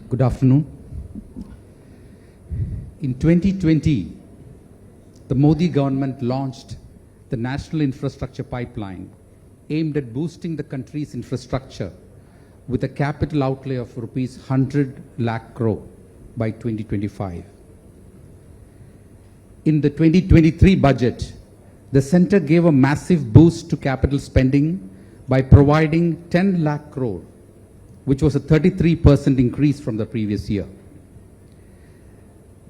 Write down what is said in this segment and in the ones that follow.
Good afternoon. In 2020, the Modi government launched the National Infrastructure Pipeline aimed at boosting the country's infrastructure with a capital outlay of rupees 100 lakh crore by 2025. In the 2023 budget, the centre gave a massive boost to capital spending by providing 10 lakh crore, which was a 33% increase from the previous year.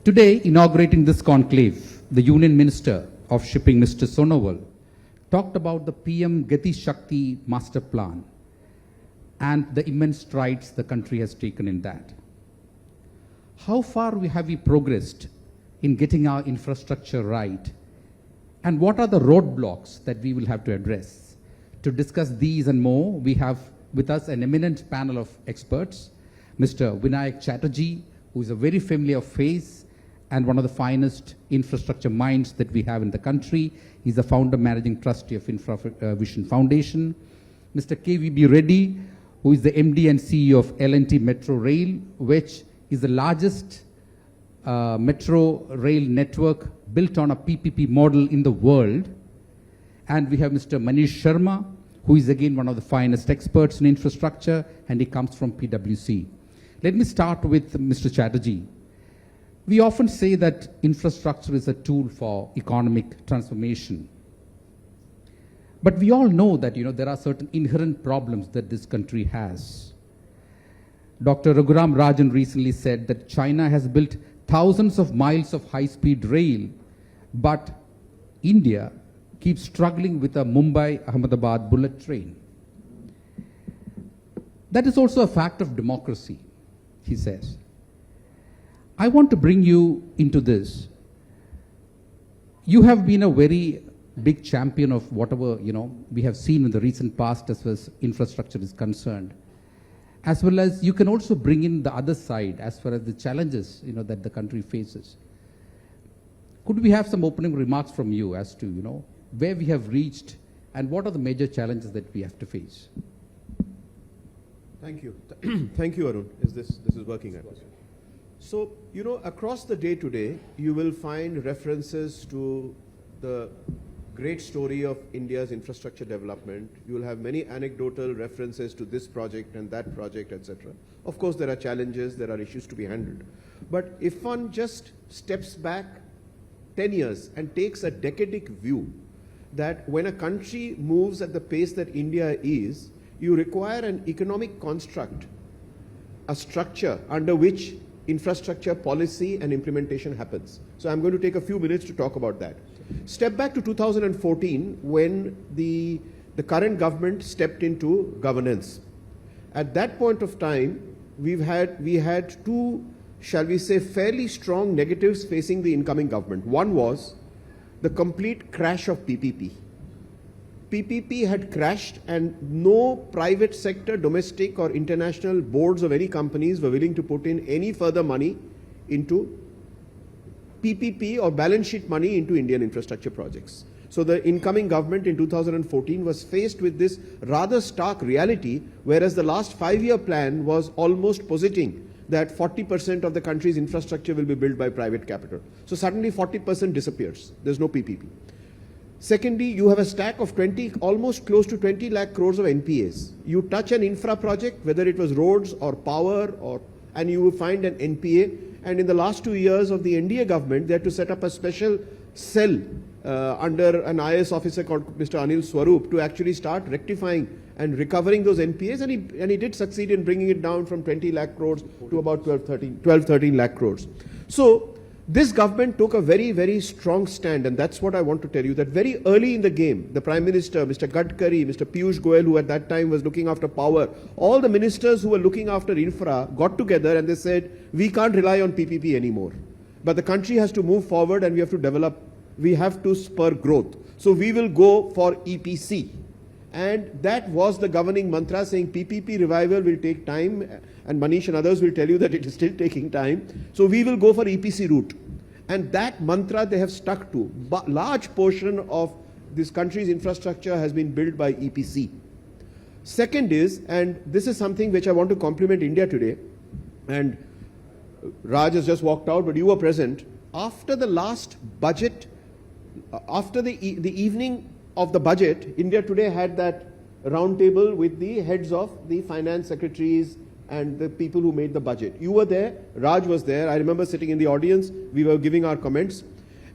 Today, inaugurating this conclave, the Union Minister of Shipping, Mr. Sonowal, talked about the PM Gati Shakti Master Plan and the immense strides the country has taken in that. How far have we progressed in getting our infrastructure right? And what are the roadblocks that we will have to address? To discuss these and more, we have with us an eminent panel of experts, Mr. Vinayak Chatterjee, who is a very familiar face and one of the finest infrastructure minds that we have in the country. He's the founder managing trustee of Infravision Foundation. Mr. KVB Reddy, who is the MD and CEO of L&T Metro Rail, which is the largest metro rail network built on a PPP model in the world. And we have Mr. Manish Sharma, who is again one of the finest experts in infrastructure, and he comes from PwC. Let me start with Mr. Chatterjee. We often say that infrastructure is a tool for economic transformation. But we all know that there are certain inherent problems that this country has. Dr. Raghuram Rajan recently said that China has built thousands of miles of high-speed rail, but India keeps struggling with a Mumbai-Ahmedabad bullet train. That is also a fact of democracy, he says. I want to bring you into this. You have been a very big champion of whatever we have seen in the recent past as far as infrastructure is concerned, as well as you can also bring in the other side as far as the challenges that the country faces. Could we have some opening remarks from you as to where we have reached and what are the major challenges that we have to face? Thank you. Thank you, Arun. This is working. So, across the day today, you will find references to the great story of India's infrastructure development. You will have many anecdotal references to this project and that project, etc. Of course, there are challenges, there are issues to be handled. But if one just steps back 10 years and takes a decadic view, that when a country moves at the pace that India is, you require an economic construct, a structure under which infrastructure policy and implementation happens. So I'm going to take a few minutes to talk about that. Step back to 2014 when the current government stepped into governance. At that point of time, we had two, shall we say, fairly strong negatives facing the incoming government. One was the complete crash of PPP. PPP had crashed and no private sector, domestic or international boards of any companies were willing to put in any further money into PPP or balance sheet money into Indian infrastructure projects. So the incoming government in 2014 was faced with this rather stark reality, whereas the last 5-year plan was almost positing that 40% of the country's infrastructure will be built by private capital. So suddenly 40% disappears. There's no PPP. Secondly, you have a stack of almost close to 20 lakh crores of NPAs. You touch an infra project, whether it was roads or power, and you will find an NPA. And in the last 2 years of the NDA government, they had to set up a special cell under an IAS officer called Mr. Anil Swarup to actually start rectifying and recovering those NPAs. And he did succeed in bringing it down from 20 lakh crores to about 12-13 lakh crores. So this government took a very, very strong stand, and that's what I want to tell you, that very early in the game, the Prime Minister, Mr. Gadkari, Mr. Piyush Goyal, who at that time was looking after power, all the ministers who were looking after infra got together and they said, we can't rely on PPP anymore. But the country has to move forward and we have to develop, we have to spur growth. So we will go for EPC. And that was the governing mantra, saying PPP revival will take time, and Manish and others will tell you that it is still taking time. So we will go for EPC route. And that mantra they have stuck to. But large portion of this country's infrastructure has been built by EPC. Second is, and this is something which I want to compliment India Today, and Raj has just walked out, but you were present. After the last budget, after the evening of the budget, India Today had that round table with the heads of the finance secretaries and the people who made the budget. You were there, Raj was there. I remember sitting in the audience, we were giving our comments.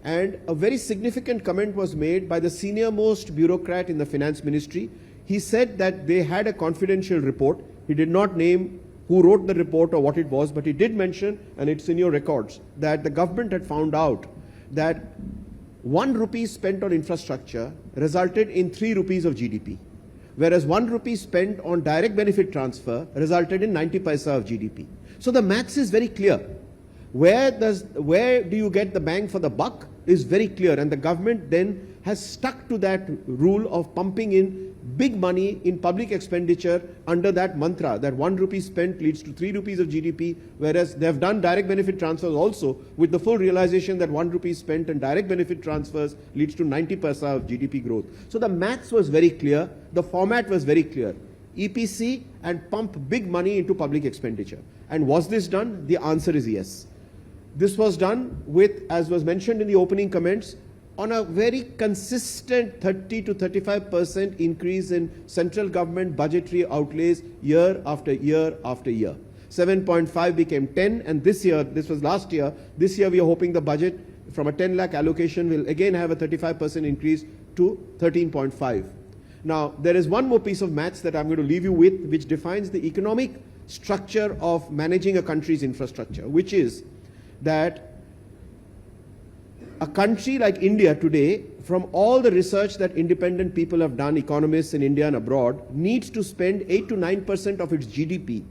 And a very significant comment was made by the senior most bureaucrat in the finance ministry. He said that they had a confidential report. He did not name who wrote the report or what it was, but he did mention, and it's in your records, that the government had found out that 1 rupee spent on infrastructure resulted in 3 rupees of GDP, whereas 1 rupee spent on direct benefit transfer resulted in 90 paisa of GDP. So the maths is very clear. Where do you get the bang for the buck is very clear, and the government then has stuck to that rule of pumping in big money in public expenditure under that mantra that 1 rupee spent leads to 3 rupees of GDP, whereas they have done direct benefit transfers also with the full realization that 1 rupee spent and direct benefit transfers leads to 90 paisa of GDP growth. So the maths was very clear, the format was very clear. EPC and pump big money into public expenditure. And was this done? The answer is yes. This was done with, as was mentioned in the opening comments, on a very consistent 30 to 35% increase in central government budgetary outlays year after year after year. 7.5 became 10, and this year, this was last year, this year we are hoping the budget from a 10 lakh allocation will again have a 35% increase to 13.5. Now, there is one more piece of maths that I'm going to leave you with, which defines the economic structure of managing a country's infrastructure, which is that a country like India today, from all the research that independent people have done, economists in India and abroad, needs to spend 8 to 9% of its GDP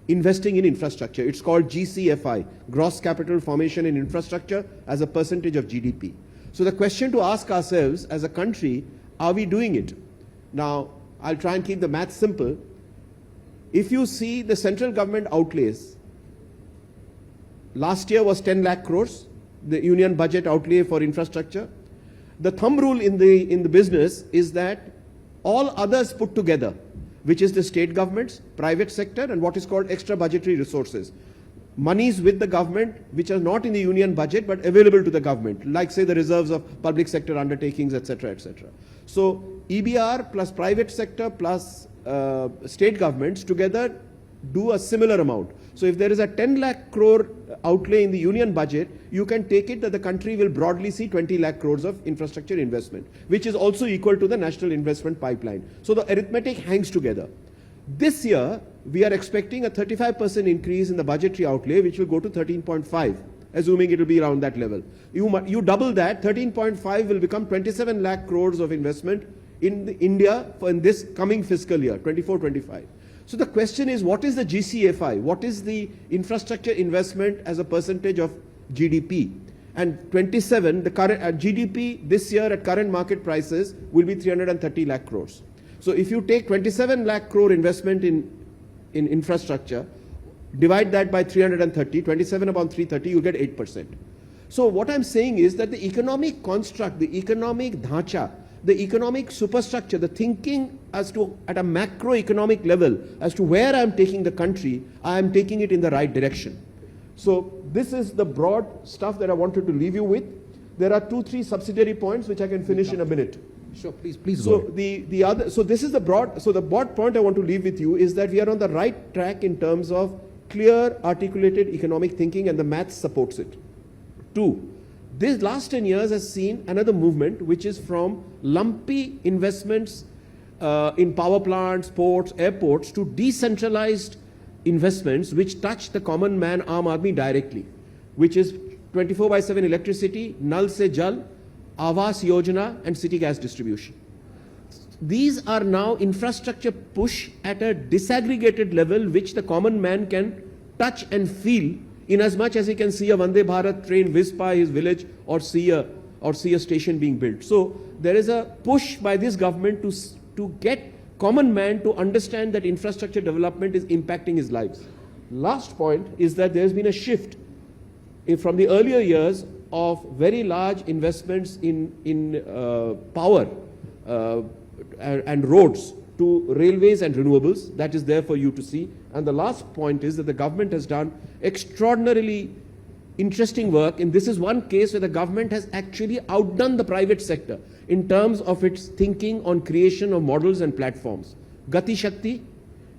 investing in infrastructure. It's called GCFI, Gross Capital Formation in Infrastructure, as a percentage of GDP. So the question to ask ourselves as a country, are we doing it? Now, I'll try and keep the math simple. If you see the central government outlays, last year was 10 lakh crores, the union budget outlay for infrastructure. The thumb rule in the business is that all others put together, which is the state governments, private sector, and what is called extra budgetary resources. Monies with the government which are not in the union budget but available to the government, like say the reserves of public sector undertakings, etc., etc. So EBR plus private sector plus state governments together do a similar amount. So if there is a 10 lakh crore outlay in the union budget, you can take it that the country will broadly see 20 lakh crores of infrastructure investment, which is also equal to the national investment pipeline. So the arithmetic hangs together. This year, we are expecting a 35% increase in the budgetary outlay, which will go to 13.5, assuming it will be around that level. You double that, 13.5 will become 27 lakh crores of investment in India in this coming fiscal year, 24-25. So the question is, what is the GCFI? What is the infrastructure investment as a percentage of GDP? And 27, the current GDP this year at current market prices will be 330 lakh crores. So if you take 27 lakh crore investment in infrastructure, divide that by 330, 27 upon 330, you get 8%. So what I'm saying is that the economic construct, the economic dhacha, the economic superstructure, the thinking as to at a macroeconomic level as to where I'm taking the country, I am taking it in the right direction. So this is the broad stuff that I wanted to leave you with. There are 2-3 subsidiary points which I can finish in a minute. Sure, please So go ahead. This is the broad. So the broad point I want to leave with you is that we are on the right track in terms of clear, articulated economic thinking, and the maths supports it. 2. This last 10 years has seen another movement, which is from lumpy investments in power plants, ports, airports, to decentralized investments which touch the common man, Aam Aadmi, directly, which is 24/7 electricity, Nal Se Jal, Awas Yojana, and city gas distribution. These are now infrastructure push at a disaggregated level which the common man can touch and feel, in as much as he can see a Vande Bharat train whiz by his village or see a station being built. So there is a push by this government to get common man to understand that infrastructure development is impacting his lives. Last point is that there has been a shift from the earlier years of very large investments in power and roads to railways and renewables. That is there for you to see. And the last point is that the government has done extraordinarily interesting work, and this is one case where the government has actually outdone the private sector in terms of its thinking on creation of models and platforms. Gati Shakti,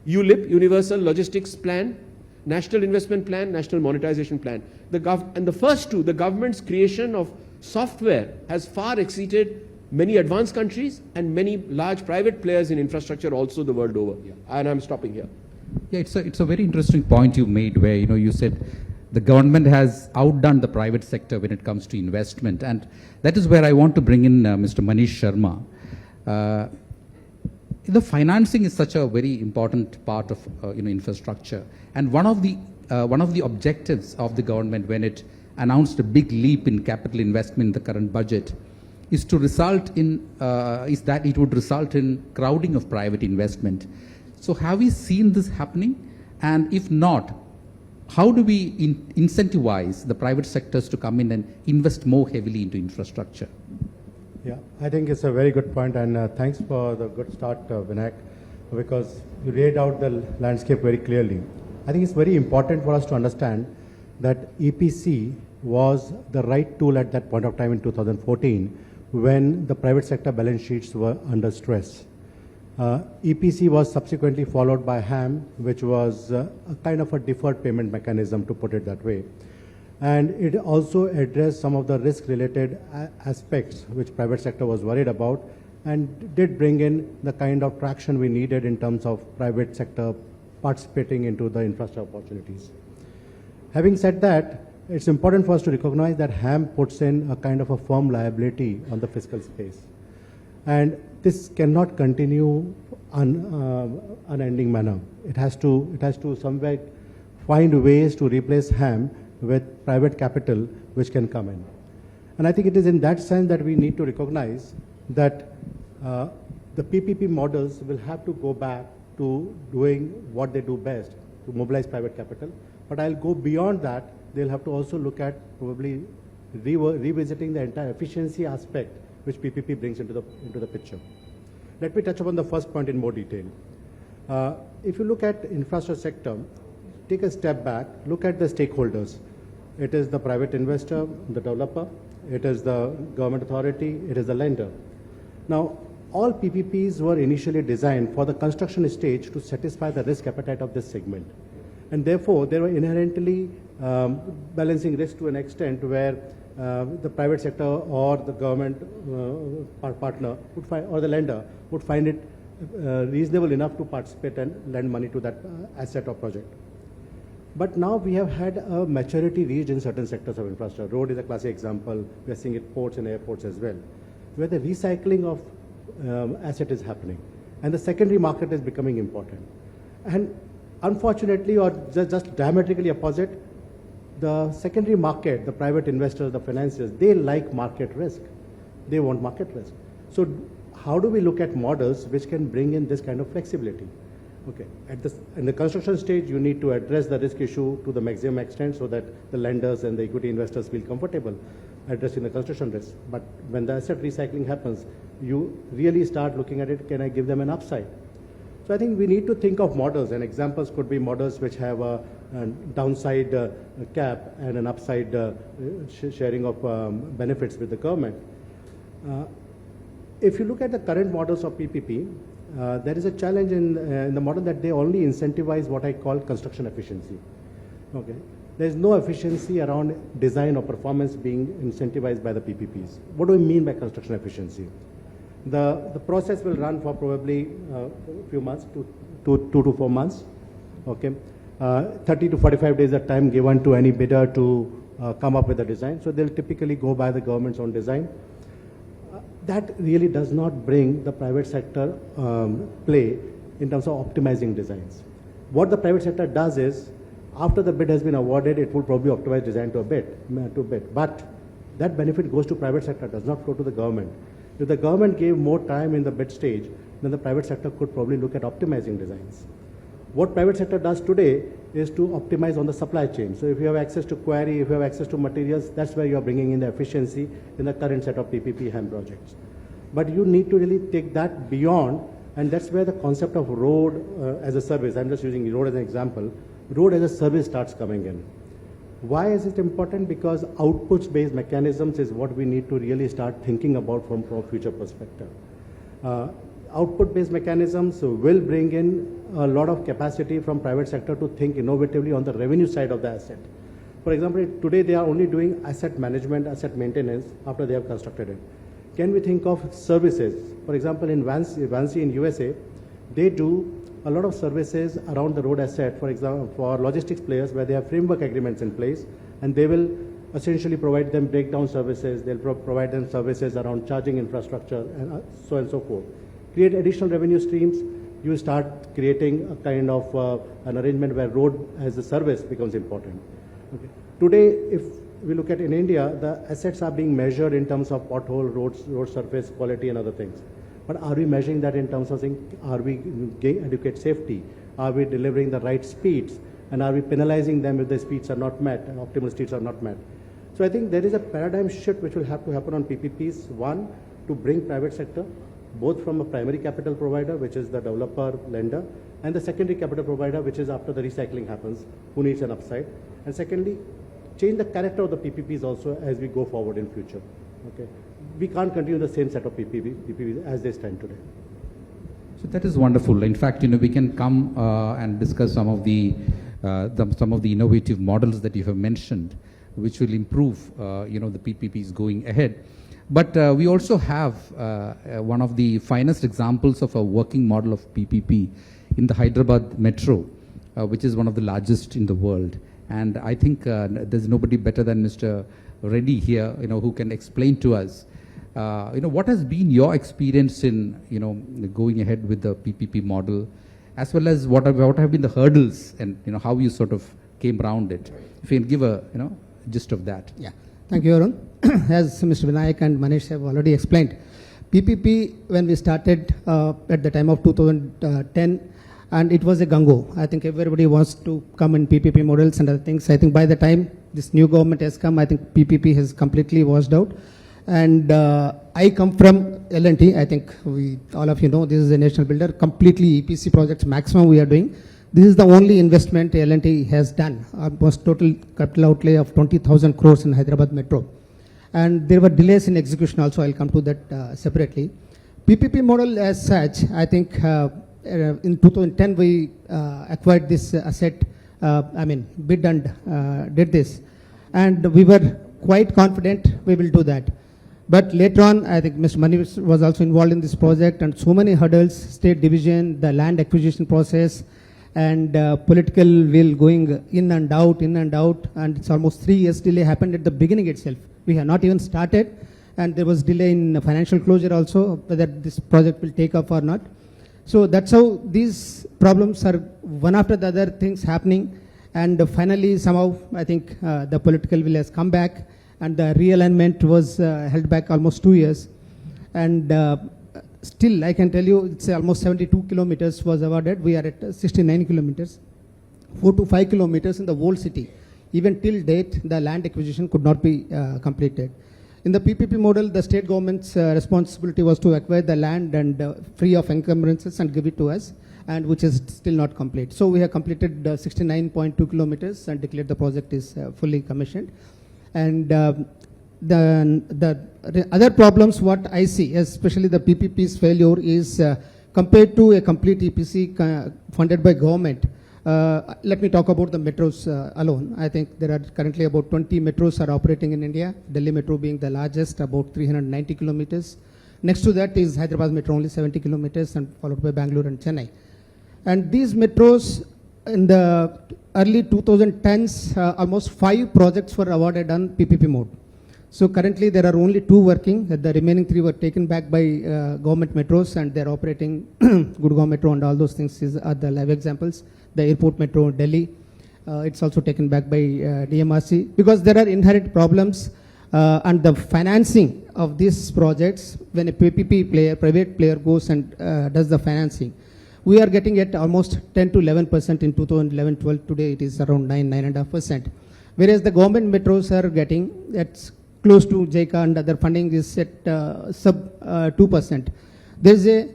ULIP, Universal Logistics Plan, National Investment Plan, National Monetization Plan. And the first two, the government's creation of software has far exceeded many advanced countries and many large private players in infrastructure also the world over. Yeah. And I'm stopping here. Yeah, it's a very interesting point you made where, you said the government has outdone the private sector when it comes to investment. And that is where I want to bring in Mr. Manish Sharma. The financing is such a very important part of infrastructure. And one of the objectives of the government when it announced a big leap in capital investment in the current budget is to result in is that it would result in crowding of private investment. So have we seen this happening? And if not, how do we incentivize the private sectors to come in and invest more heavily into infrastructure? Yeah, I think it's a very good point, and thanks for the good start, Vinayak, because you laid out the landscape very clearly. I think it's very important for us to understand that EPC was the right tool at that point of time in 2014 when the private sector balance sheets were under stress. EPC was subsequently followed by HAM, which was a kind of a deferred payment mechanism, to put it that way. And it also addressed some of the risk-related aspects which private sector was worried about, and did bring in the kind of traction we needed in terms of private sector participating into the infrastructure opportunities. Having said that, it's important for us to recognize that HAM puts in a kind of a firm liability on the fiscal space. And this cannot continue unending manner. It has to somewhere find ways to replace HAM with private capital which can come in. And I think it is in that sense that we need to recognize that the PPP models will have to go back to doing what they do best, to mobilize private capital. But I'll go beyond that. They'll have to also look at probably revisiting the entire efficiency aspect which PPP brings into the picture. Let me touch upon the first point in more detail. If you look at infrastructure sector, take a step back, look at the stakeholders. It is the private investor, the developer, it is the government authority, it is the lender. Now, all PPPs were initially designed for the construction stage to satisfy the risk appetite of this segment. And therefore, they were inherently balancing risk to an extent where the private sector or the government partner would find, or the lender would find it reasonable enough to participate and lend money to that asset or project. But now we have had a maturity reached in certain sectors of infrastructure. Road is a classic example. We are seeing it ports and airports as well, where the recycling of asset is happening, and the secondary market is becoming important. And unfortunately, or just diametrically opposite, the secondary market, the private investors, the financiers, they like market risk. They want market risk. So how do we look at models which can bring in this kind of flexibility? Okay, in the construction stage, you need to address the risk issue to the maximum extent so that the lenders and the equity investors feel comfortable addressing the construction risk. But when the asset recycling happens, you really start looking at it, can I give them an upside? So I think we need to think of models, and examples could be models which have a downside cap and an upside sharing of benefits with the government. If you look at the current models of PPP, there is a challenge in the model that they only incentivize what I call construction efficiency. Okay, there is no efficiency around design or performance being incentivized by the PPPs. What do we mean by construction efficiency? The process will run for probably a few months, 2 to 4 months. Okay, 30 to 45 days of time given to any bidder to come up with a design. So they'll typically go by the government's own design. That really does not bring the private sector play in terms of optimizing designs. What the private sector does is, after the bid has been awarded, it will probably optimize design to bid. But that benefit goes to private sector, does not go to the government. If the government gave more time in the bid stage, then the private sector could probably look at optimizing designs. What private sector does today is to optimize on the supply chain. So if you have access to quarry, if you have access to materials, that's where you are bringing in the efficiency in the current set of PPP HAM projects. But you need to really take that beyond And that's where the concept of road as a service, I'm just using road as an example, road as a service starts coming in. Why is it important? Because outputs-based mechanisms is what we need to really start thinking about from a future perspective. Output-based mechanisms will bring in a lot of capacity from private sector to think innovatively on the revenue side of the asset. For example, today they are only doing asset management, asset maintenance after they have constructed it. Can we think of services? For example, in Vansi in USA, they do a lot of services around the road asset, for example, for logistics players where they have framework agreements in place, and they will essentially provide them breakdown services, they'll provide them services around charging infrastructure, and so on and so forth. Create additional revenue streams, you start creating a kind of an arrangement where road as a service becomes important. Okay. Today, if we look at in India, the assets are being measured in terms of pothole, road surface quality and other things. But are we measuring that in terms of saying, are we getting adequate safety? Are we delivering the right speeds? And are we penalizing them if the speeds are not met, optimal speeds are not met? So I think there is a paradigm shift which will have to happen on PPPs. One, to bring private sector, both from a primary capital provider, which is the developer, lender, and the secondary capital provider, which is after the recycling happens, who needs an upside. And secondly, change the character of the PPPs also as we go forward in future. Okay. We can't continue the same set of PPPs as they stand today. So that is wonderful. In fact, we can come and discuss some of the innovative models that you have mentioned, which will improve, the PPPs going ahead. But we also have one of the finest examples of a working model of PPP in the Hyderabad Metro, which is one of the largest in the world. And I think there's nobody better than Mr. Reddy here, who can explain to us, what has been your experience in, going ahead with the PPP model, as well as what have been the hurdles and, how you sort of came around it. If you can give a, gist of that. Yeah. Thank you, Arun. As Mr. Vinayak and Manish have already explained, PPP, when we started at the time of 2010, and it was a gung-ho. I think everybody wants to come in PPP models and other things. I think by the time this new government has come, I think PPP has completely washed out. And I come from L&T. I think all of you know this is a national builder. Completely EPC projects maximum we are doing. This is the only investment L&T has done. Almost total capital outlay of 20,000 crores in Hyderabad Metro. And there were delays in execution also. I'll come to that separately. PPP model as such, I think in 2010 we acquired this asset, bid and did this. And we were quite confident we will do that. But later on, I think Mr. Manish was also involved in this project, and so many hurdles, state division, the land acquisition process, and political will going in and out, and it's almost 3 years delay happened at the beginning itself. We have not even started, and there was delay in financial closure also, whether this project will take off or not. So that's how these problems are one after the other things happening, and finally somehow I think the political will has come back, and the realignment was held back almost 2 years. And still I can tell you it's almost 72 kilometers was awarded. We are at 69 kilometers, 4 to 5 kilometers in the whole city. Even till date, the land acquisition could not be completed. In the PPP model, the state government's responsibility was to acquire the land and free of encumbrances and give it to us, and which is still not complete. So we have completed 69.2 kilometers and declared the project is fully commissioned. And the other problems what I see, especially the PPP's failure, is compared to a complete EPC funded by government. Let me talk about the metros alone. I think there are currently about 20 metros are operating in India, Delhi Metro being the largest, about 390 kilometers. Next to that is Hyderabad Metro, only 70 kilometers, and followed by Bangalore and Chennai. And these metros in the early 2010s, almost 5 projects were awarded on PPP mode. So currently there are only 2 working. The remaining 3 were taken back by government metros, and they're operating. Gurgaon Metro and all those things are the live examples. The airport metro, Delhi, it's also taken back by DMRC, because there are inherent problems and the financing of these projects. When a PPP player, private player goes and does the financing, we are getting at almost 10 to 11% in 2011-12. Today it is around 9.5%. Whereas the government metros are getting at close to JICA and other funding is at sub 2%. There is a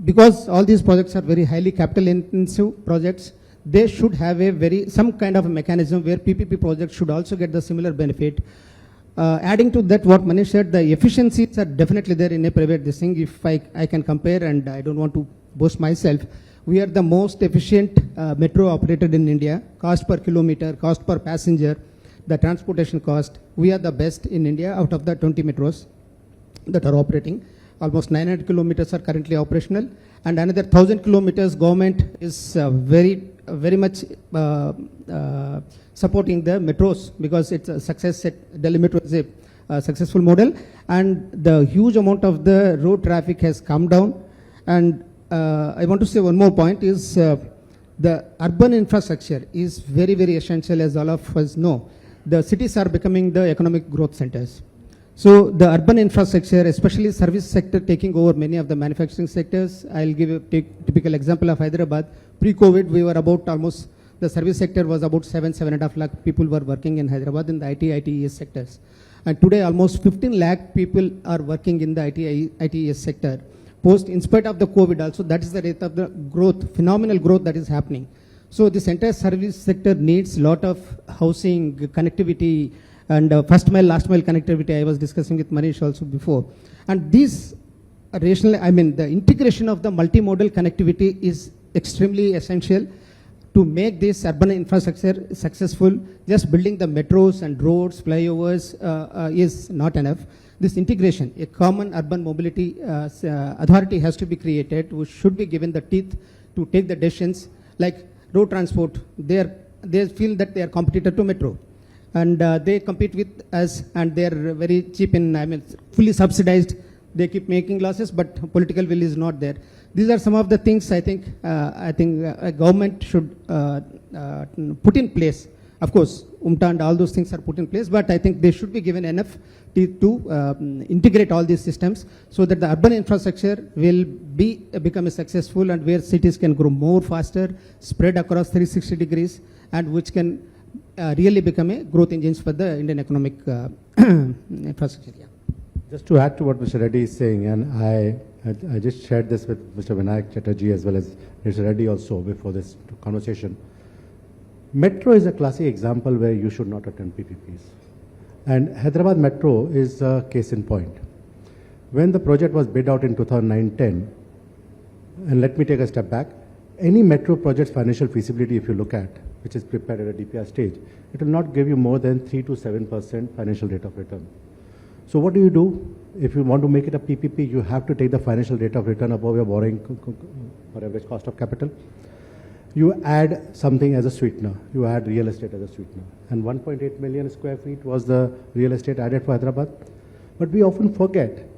because all these projects are very highly capital intensive projects, they should have some kind of a mechanism where PPP projects should also get the similar benefit. Adding to that, what Manish said, the efficiencies are definitely there in a private this thing. If I can compare, and I don't want to boast myself, we are the most efficient metro operated in India. Cost per kilometer, cost per passenger, the transportation cost, we are the best in India out of the 20 metros that are operating. Almost 900 kilometers are currently operational, and another 1,000 kilometers government is very much supporting the metros, because it's a success. Delhi Metro is a successful model, and the huge amount of the road traffic has come down. And I want to say one more point is the urban infrastructure is very, very essential, as all of us know. The cities are becoming the economic growth centers. So the urban infrastructure, especially service sector, taking over many of the manufacturing sectors. I'll give a typical example of Hyderabad. Pre-COVID, we were about almost, the service sector was about 7.5 lakh people were working in Hyderabad in the IT, ITES sectors. And today almost 15 lakh people are working in the IT, ITES sector. In spite of the COVID also, that is the rate of the growth, phenomenal growth that is happening. So this entire service sector needs a lot of housing, connectivity, and first mile, last mile connectivity. I was discussing with Manish also before. And these the integration of the multimodal connectivity is extremely essential to make this urban infrastructure successful. Just building the metros and roads, flyovers is not enough. This integration, a common urban mobility authority has to be created, which should be given the teeth to take the decisions. Like road transport, they feel that they are competitor to metro, and they compete with us, and they are very cheap fully subsidized. They keep making losses, but political will is not there. These are some of the things I think a government should put in place. Of course, UMTA and all those things are put in place, but I think they should be given enough to integrate all these systems so that the urban infrastructure will become successful, and where cities can grow more faster, spread across 360 degrees, and which can really become a growth engines for the Indian economic infrastructure. Yeah. Just to add to what Mr. Reddy is saying, and I just shared this with Mr. Vinayak Chatterjee as well as Mr. Reddy also before this conversation. Metro is a classic example where you should not attend PPPs. And Hyderabad Metro is a case in point. When the project was bid out in 2009-10, and let me take a step back, any metro project's financial feasibility, if you look at, which is prepared at a DPR stage, it will not give you more than 3 to 7% financial rate of return. So what do? If you want to make it a PPP, you have to take the financial rate of return above your borrowing or average cost of capital. You add something as a sweetener. You add real estate as a sweetener. And 1.8 million square feet was the real estate added for Hyderabad. But we often forget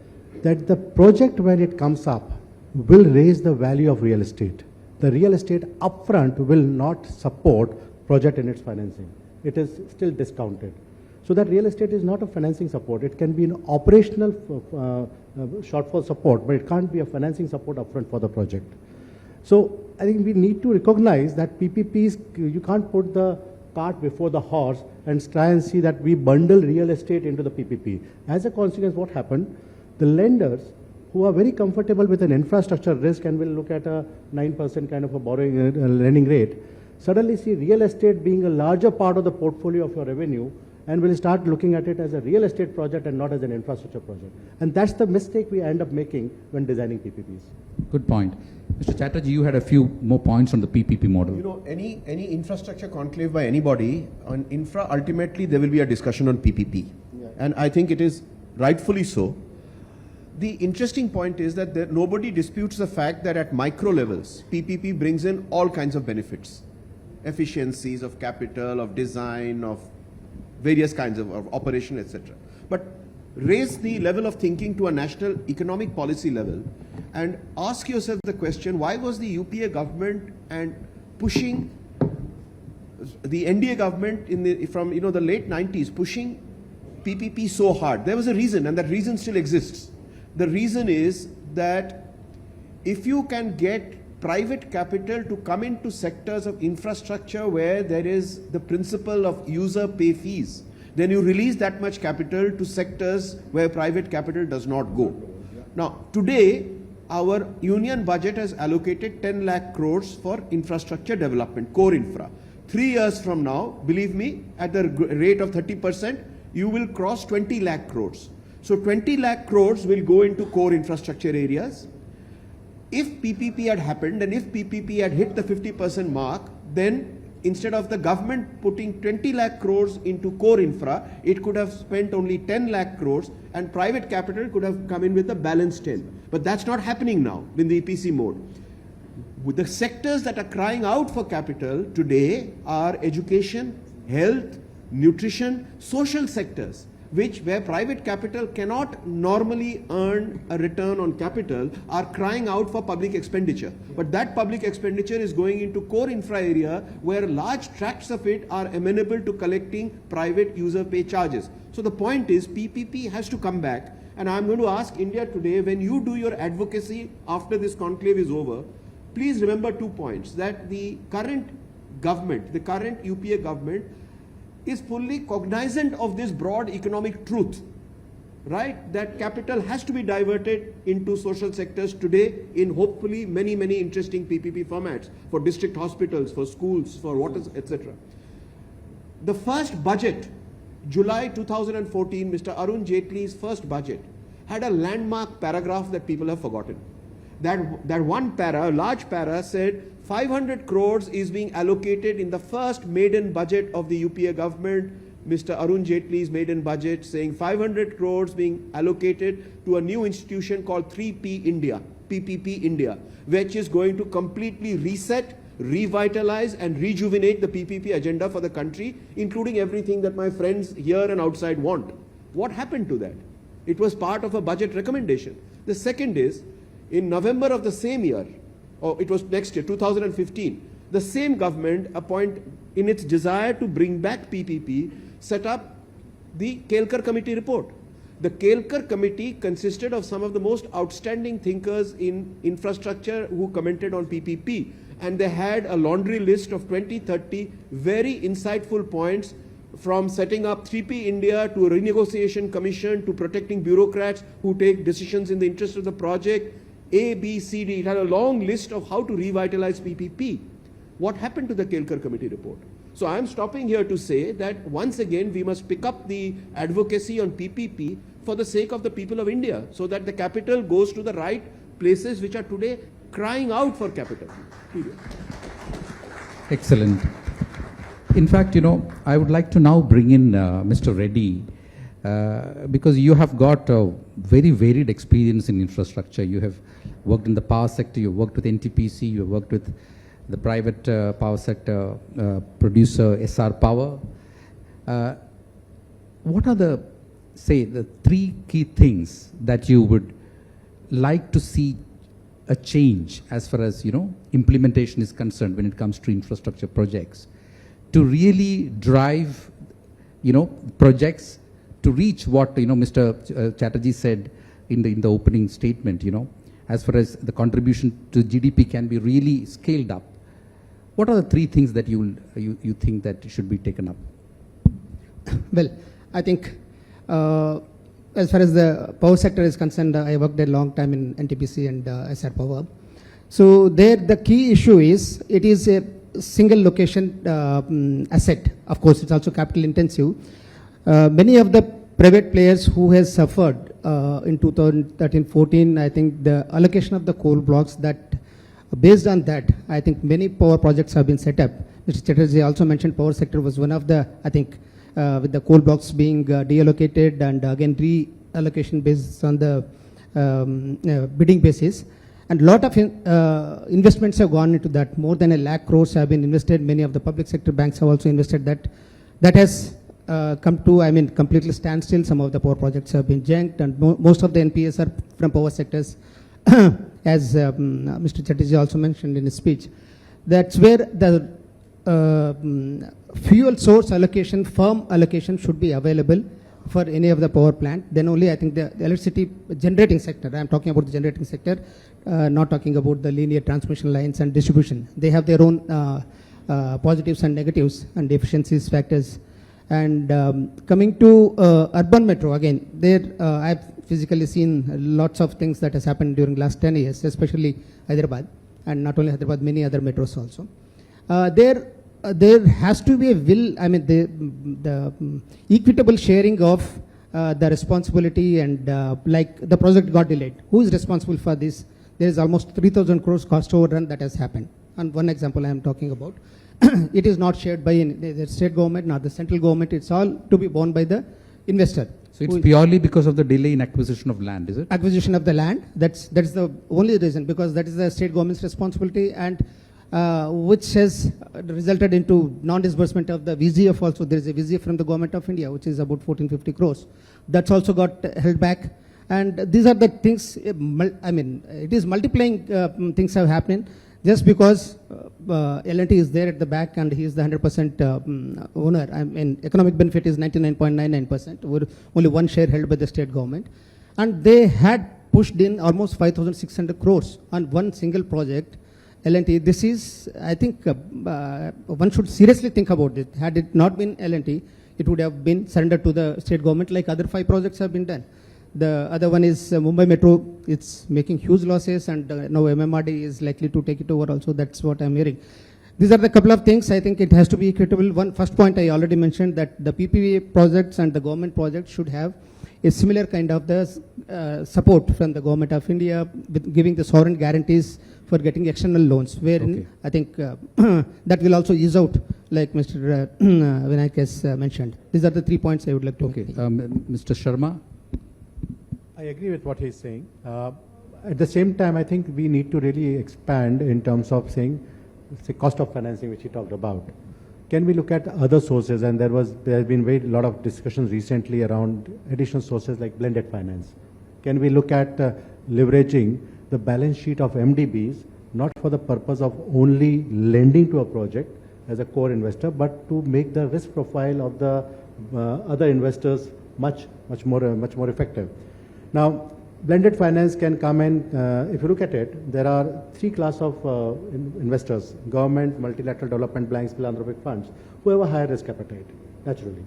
that the project, when it comes up, will raise the value of real estate. The real estate upfront will not support project in its financing. It is still discounted. So that real estate is not a financing support. It can be an operational shortfall support, but it can't be a financing support upfront for the project. So I think we need to recognize that PPPs, you can't put the cart before the horse and try and see that we bundle real estate into the PPP. As a consequence, what happened? The lenders who are very comfortable with an infrastructure risk and will look at a 9% kind of a borrowing lending rate, suddenly see real estate being a larger part of the portfolio of your revenue, and will start looking at it as a real estate project and not as an infrastructure project. And that's the mistake we end up making when designing PPPs. Good point. Mr. Chatterjee, you had a few more points on the PPP model. You know, any infrastructure conclave by anybody on infra, ultimately there will be a discussion on PPP. Yeah. And I think it is rightfully so. The interesting point is that nobody disputes the fact that at micro levels, PPP brings in all kinds of benefits. Efficiencies of capital, of design, of various kinds of operation, etc. But raise the level of thinking to a national economic policy level and ask yourself the question, why was the UPA government and pushing the NDA government from the late 90s pushing PPP so hard? There was a reason, and that reason still exists. The reason is that if you can get private capital to come into sectors of infrastructure where there is the principle of user pay fees, then you release that much capital to sectors where private capital does not go. Now, today, our union budget has allocated 10 lakh crores for infrastructure development, core infra. 3 years from now, believe me, at the rate of 30%, you will cross 20 lakh crores. So 20 lakh crores will go into core infrastructure areas. If PPP had happened and if PPP had hit the 50% mark, then instead of the government putting 20 lakh crores into core infra, it could have spent only 10 lakh crores and private capital could have come in with a balanced 10. But that's not happening now in the EPC mode. With the sectors that are crying out for capital today are education, health, nutrition, social sectors, where private capital cannot normally earn a return on capital, are crying out for public expenditure. But that public expenditure is going into core infra area where large tracts of it are amenable to collecting private user pay charges. So the point is PPP has to come back, and I'm going to ask India Today, when you do your advocacy after this conclave is over, please remember 2 points: that the current government, the current UPA government, is fully cognizant of this broad economic truth, right? That capital has to be diverted into social sectors today in hopefully many, many interesting PPP formats for district hospitals, for schools, for water, etc. The first budget, July 2014, Mr. Arun Jaitley's first budget, had a landmark paragraph that people have forgotten. That one para, a large para, said 500 crores is being allocated in the first maiden budget of the UPA government, Mr. Arun Jaitley's maiden budget, saying 500 crores being allocated to a new institution called 3P India, PPP India, which is going to completely reset, revitalize and rejuvenate the PPP agenda for the country, including everything that my friends here and outside want. What happened to that? It was part of a budget recommendation. The second is, in November of the same year, or it was next year, 2015, the same government in its desire to bring back PPP, set up the Kelkar Committee report. The Kelkar Committee consisted of some of the most outstanding thinkers in infrastructure who commented on PPP, and they had a laundry list of 20, 30 very insightful points, from setting up 3P India to a renegotiation commission to protecting bureaucrats who take decisions in the interest of the project. A, B, C, D. It had a long list of how to revitalize PPP. What happened to the Kelkar Committee report? So I'm stopping here to say that once again we must pick up the advocacy on PPP for the sake of the people of India, so that the capital goes to the right places which are today crying out for capital. Period. Excellent. In fact, I would like to now bring in Mr. Reddy, because you have got a very varied experience in infrastructure. You have worked in the power sector, you have worked with NTPC, you have worked with the private power sector producer SR Power. What are the 3 key things that you would like to see a change as far as, implementation is concerned when it comes to infrastructure projects, to really drive, projects to reach what, Mr. Chatterjee said in the opening statement, as far as the contribution to GDP can be really scaled up? What are the 3 things that you think that should be taken up? Well, I think as far as the power sector is concerned, I worked a long time in NTPC and SR Power. So there the key issue is, it is a single location asset. Of course, it's also capital intensive. Many of the private players who has suffered in 2013-14, I think the allocation of the coal blocks, that based on that, I think many power projects have been set up. Mr. Chatterjee also mentioned power sector was one of the, I think, with the coal blocks being deallocated and again reallocation based on the bidding basis. And a lot of investments have gone into that. More than 1 lakh crores have been invested. Many of the public sector banks have also invested that. That has come to, completely standstill. Some of the power projects have been janked, and most of the NPAs are from power sectors, as Mr. Chatterjee also mentioned in his speech. That's where the fuel source allocation, firm allocation should be available for any of the power plant. Then only I think the electricity generating sector, I'm talking about the generating sector, not talking about the linear transmission lines and distribution. They have their own positives and negatives and efficiencies factors. And coming to urban metro, again, there I've physically seen lots of things that has happened during last 10 years, especially Hyderabad, and not only Hyderabad, many other metros also. There has to be a will, I mean, the equitable sharing of the responsibility, and like the project got delayed. Who is responsible for this? There is almost 3,000 crores cost overrun that has happened. And one example I am talking about. It is not shared by the state government, not the central government. It's all to be borne by the investor. So it's purely because of the delay in acquisition of land, is it? Acquisition of the land. That's the only reason, because that is the state government's responsibility, and which has resulted into non-disbursement of the VGF also. There is a VGF from the government of India, which is about 1450 crores. That's also got held back. And these are the things, I mean, it is multiplying things have happened. Just because L&T is there at the back and he is the 100% owner, I mean, economic benefit is 99.99%, with only one share held by the state government. And they had pushed in almost 5,600 crores on one single project, L&T. This is, I think, one should seriously think about it. Had it not been L&T, it would have been surrendered to the state government like other 5 projects have been done. The other one is Mumbai Metro. It's making huge losses, and now MMRD is likely to take it over also. That's what I'm hearing. These are the couple of things. I think it has to be equitable. One first point I already mentioned, that the PPP projects and the government projects should have a similar kind of the support from the government of India, with giving the sovereign guarantees for getting external loans, wherein I think that will also ease out, like Mr. Vinayak has mentioned. These are the 3 points I would like to make. Mr. Sharma? I agree with what he's saying. At the same time, I think we need to really expand in terms of saying, say, cost of financing, which he talked about. Can we look at other sources? And there has been a lot of discussions recently around additional sources like blended finance. Can we look at leveraging the balance sheet of MDBs, not for the purpose of only lending to a project as a core investor, but to make the risk profile of the other investors much more effective? Now, blended finance can come in, if you look at it, there are 3 classes of investors: government, multilateral development banks, philanthropic funds, who have a higher risk appetite, naturally.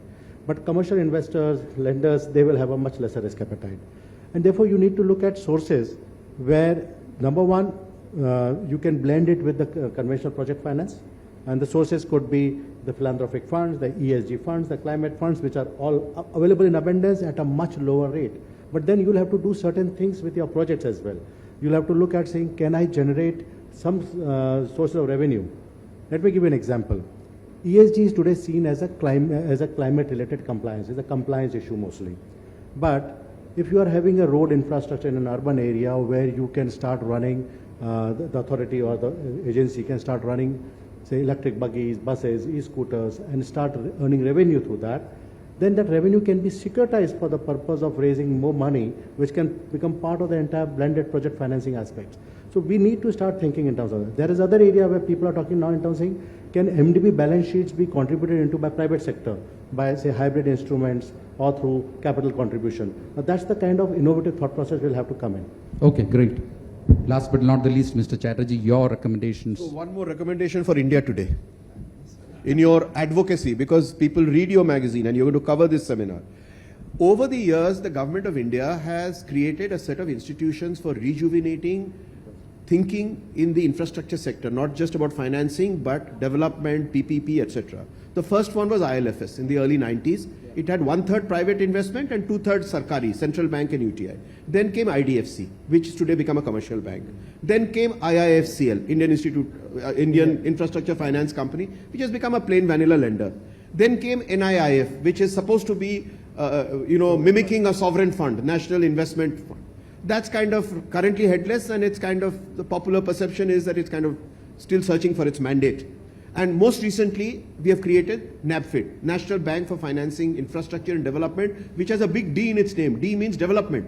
But commercial investors, lenders, they will have a much lesser risk appetite. And therefore, you need to look at sources where, number one, you can blend it with the conventional project finance. And the sources could be the philanthropic funds, the ESG funds, the climate funds, which are all available in abundance at a much lower rate. But then you'll have to do certain things with your projects as well. You'll have to look at saying, can I generate some source of revenue? Let me give you an example. ESG is today seen as a climate-related compliance. It's a compliance issue mostly. But if you are having a road infrastructure in an urban area where you can start running, the authority or the agency can start running, say, electric buggies, buses, e-scooters, and start earning revenue through that, then that revenue can be securitized for the purpose of raising more money, which can become part of the entire blended project financing aspects. So we need to start thinking in terms of that. There is other area where people are talking now in terms of saying, can MDB balance sheets be contributed into by private sector, by, say, hybrid instruments or through capital contribution? Now that's the kind of innovative thought process will have to come in. Okay, great. Last but not the least, Mr. Chatterjee, your recommendations. So one more recommendation for India Today. In your advocacy, because people read your magazine and you're going to cover this seminar. Over the years, the government of India has created a set of institutions for rejuvenating thinking in the infrastructure sector, not just about financing, but development, PPP, etc. The first one was ILFS in the early 90s. It had 1/3 private investment and 2/3 Sarkari, central bank and UTI. Then came IDFC, which has today become a commercial bank. Then came IIFCL, Indian Infrastructure Finance Company, which has become a plain vanilla lender. Then came NIIF, which is supposed to be, mimicking a sovereign fund, National Investment Fund. That's kind of currently headless, and it's kind of, the popular perception is that it's kind of still searching for its mandate. And most recently, we have created NABFID, National Bank for Financing Infrastructure and Development, which has a big D in its name. D means development.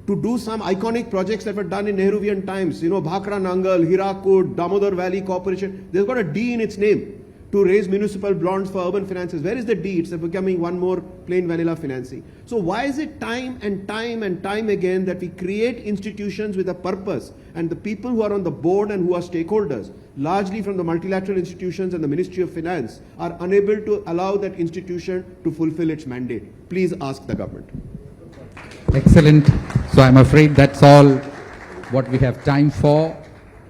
To do some iconic projects that were done in Nehruvian times, Bhakra Nangal, Hirakud, Damodar Valley Corporation, they've got a D in its name. to raise municipal bonds for urban finances. Where is the D? It's becoming one more plain vanilla financing. So why is it time and time and time again that we create institutions with a purpose, and the people who are on the board and who are stakeholders, largely from the multilateral institutions and the Ministry of Finance, are unable to allow that institution to fulfill its mandate? Please ask the government. Excellent. So I'm afraid that's all what we have time for.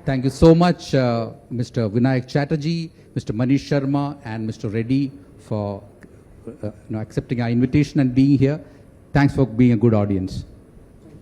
Thank you so much, Mr. Vinayak Chatterjee, Mr. Manish Sharma, and Mr. Reddy for accepting our invitation and being here. Thanks for being a good audience.